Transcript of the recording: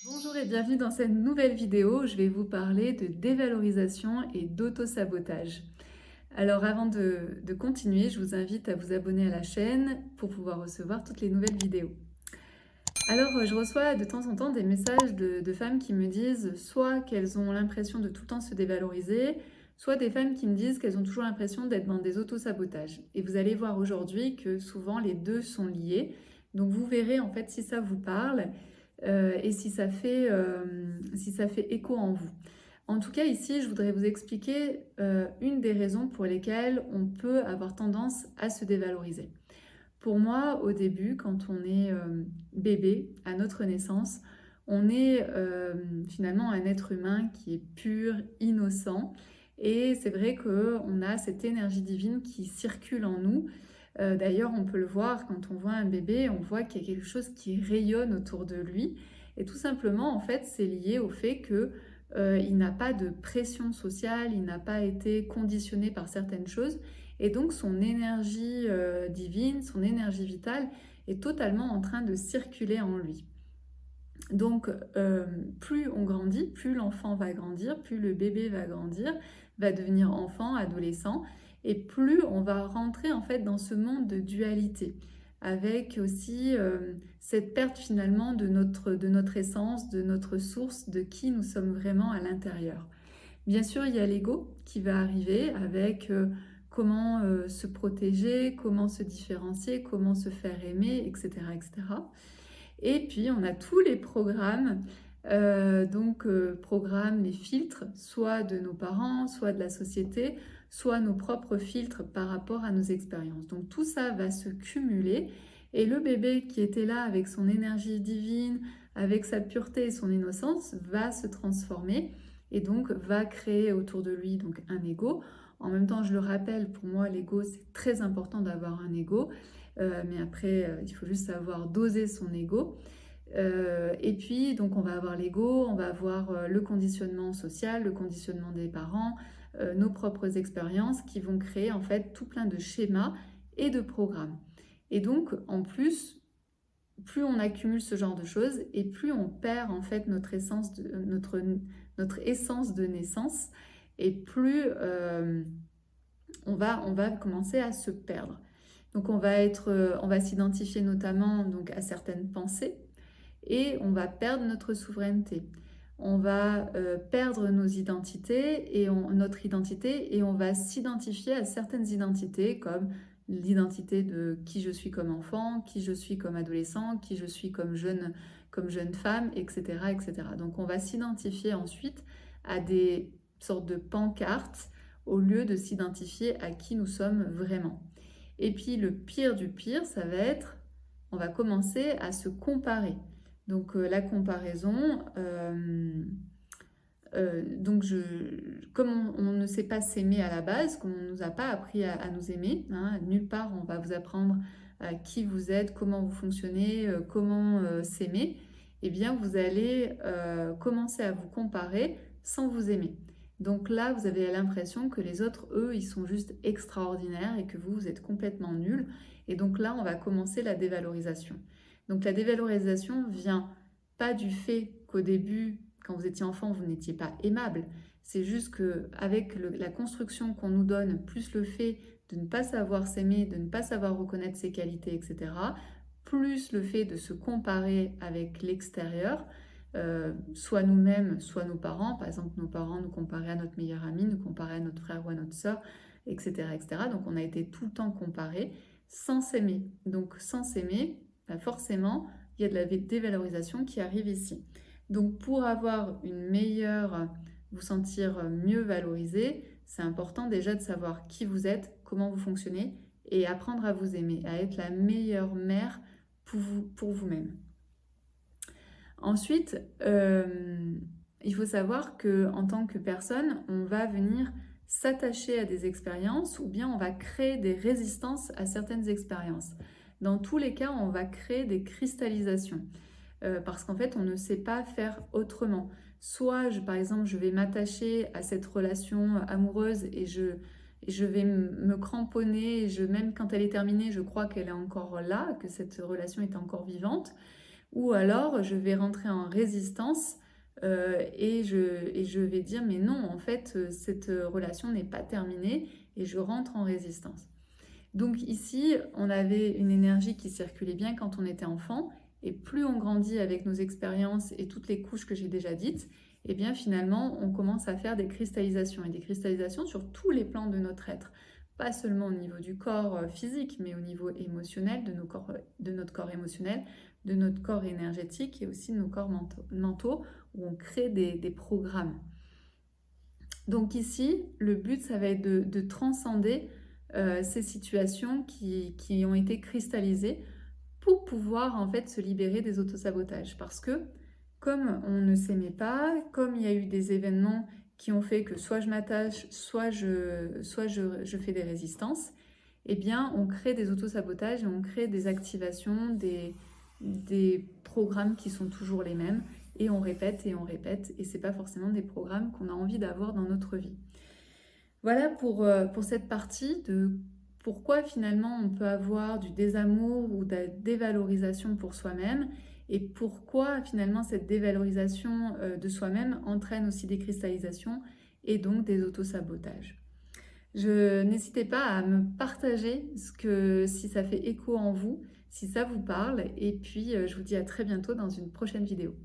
Bonjour et bienvenue dans cette nouvelle vidéo. Je vais vous parler de dévalorisation et d'auto-sabotage. Alors avant de continuer, je vous invite à vous abonner à la chaîne pour pouvoir recevoir toutes les nouvelles vidéos. Alors je reçois de temps en temps des messages de femmes qui me disent soit qu'elles ont l'impression de tout le temps se dévaloriser, soit des femmes qui me disent qu'elles ont toujours l'impression d'être dans des auto-sabotages. Et vous allez voir aujourd'hui que souvent les deux sont liés. Donc vous verrez en fait si ça vous parle et si ça fait écho en vous. En tout cas, ici, je voudrais vous expliquer une des raisons pour lesquelles on peut avoir tendance à se dévaloriser. Pour moi, au début, quand on est bébé, à notre naissance, on est finalement un être humain qui est pur, innocent. Et c'est vrai qu'on a cette énergie divine qui circule en nous. D'ailleurs, on peut le voir quand on voit un bébé, on voit qu'il y a quelque chose qui rayonne autour de lui. Et tout simplement, en fait, c'est lié au fait que il n'a pas de pression sociale, il n'a pas été conditionné par certaines choses. Et donc, son énergie divine, son énergie vitale est totalement en train de circuler en lui. Donc, plus on grandit, plus l'enfant va grandir, plus le bébé va grandir, va devenir enfant, adolescent, et plus on va rentrer en fait dans ce monde de dualité, avec aussi cette perte finalement de notre essence, de notre source, de qui nous sommes vraiment à l'intérieur. Bien sûr, il y a l'ego qui va arriver avec comment se protéger, comment se différencier, comment se faire aimer, etc., etc. Et puis, on a tous les programmes, programmes, les filtres, soit de nos parents, soit de la société, soit nos propres filtres par rapport à nos expériences. Donc tout ça va se cumuler et le bébé qui était là avec son énergie divine, avec sa pureté et son innocence, va se transformer et donc va créer autour de lui donc un ego. En même temps, je le rappelle, pour moi, l'ego, c'est très important d'avoir un ego. Mais après, il faut juste savoir doser son ego. Et puis, donc, on va avoir l'ego, on va avoir le conditionnement social, le conditionnement des parents, nos propres expériences qui vont créer en fait tout plein de schémas et de programmes. Et donc, en plus, plus on accumule ce genre de choses et plus on perd en fait notre essence de naissance et plus on va commencer à se perdre. Donc on va s'identifier notamment donc à certaines pensées et on va perdre notre souveraineté. On va perdre nos identités et notre identité et on va s'identifier à certaines identités comme l'identité de qui je suis comme enfant, qui je suis comme adolescent, qui je suis comme jeune femme, etc., etc. Donc on va s'identifier ensuite à des sortes de pancartes au lieu de s'identifier à qui nous sommes vraiment. Et puis le pire du pire, ça va être, on va commencer à se comparer. Donc la comparaison, comme on ne sait pas s'aimer à la base, comme on ne nous a pas appris à nous aimer, hein, nulle part on va vous apprendre qui vous êtes, comment vous fonctionnez, comment s'aimer, eh bien vous allez commencer à vous comparer sans vous aimer. Donc là, vous avez l'impression que les autres, eux, ils sont juste extraordinaires et que vous êtes complètement nuls. Et donc là, on va commencer la dévalorisation. Donc la dévalorisation vient pas du fait qu'au début, quand vous étiez enfant, vous n'étiez pas aimable. C'est juste qu'avec la construction qu'on nous donne, plus le fait de ne pas savoir s'aimer, de ne pas savoir reconnaître ses qualités, etc., plus le fait de se comparer avec l'extérieur, soit nous-mêmes, soit nos parents. Par exemple, nos parents nous comparaient à notre meilleur ami, nous comparaient à notre frère ou à notre sœur, etc., etc. Donc on a été tout le temps comparés sans s'aimer. Donc sans s'aimer, bah forcément, il y a de la dévalorisation qui arrive ici. Donc pour avoir une meilleure, vous sentir mieux valorisé, c'est important déjà de savoir qui vous êtes, comment vous fonctionnez et apprendre à vous aimer, à être la meilleure mère pour vous-même. Ensuite, il faut savoir qu'en tant que personne, on va venir s'attacher à des expériences ou bien on va créer des résistances à certaines expériences. Dans tous les cas, on va créer des cristallisations parce qu'en fait, on ne sait pas faire autrement. Soit, par exemple, je vais m'attacher à cette relation amoureuse et je vais me cramponner, et même quand elle est terminée, je crois qu'elle est encore là, que cette relation est encore vivante. Ou alors, je vais rentrer en résistance et je vais dire, mais non, en fait, cette relation n'est pas terminée et je rentre en résistance. Donc ici, on avait une énergie qui circulait bien quand on était enfant, et plus on grandit avec nos expériences et toutes les couches que j'ai déjà dites, et bien finalement, on commence à faire des cristallisations, et des cristallisations sur tous les plans de notre être. Pas seulement au niveau du corps physique, mais au niveau émotionnel, de notre corps émotionnel, de notre corps énergétique et aussi de nos corps mentaux où on crée des programmes. Donc ici, le but, ça va être de transcender ces situations qui ont été cristallisées pour pouvoir en fait se libérer des autosabotages. Parce que comme on ne s'aimait pas, comme il y a eu des événements qui ont fait que soit je m'attache, soit je fais des résistances, eh bien on crée des autosabotages et on crée des activations, des programmes qui sont toujours les mêmes. Et on répète et on répète, et c'est pas forcément des programmes qu'on a envie d'avoir dans notre vie. Voilà pour cette partie de pourquoi finalement on peut avoir du désamour ou de la dévalorisation pour soi-même et pourquoi finalement cette dévalorisation de soi-même entraîne aussi des cristallisations et donc des autosabotages. N'hésitez pas à me partager si ça fait écho en vous, si ça vous parle, et puis je vous dis à très bientôt dans une prochaine vidéo.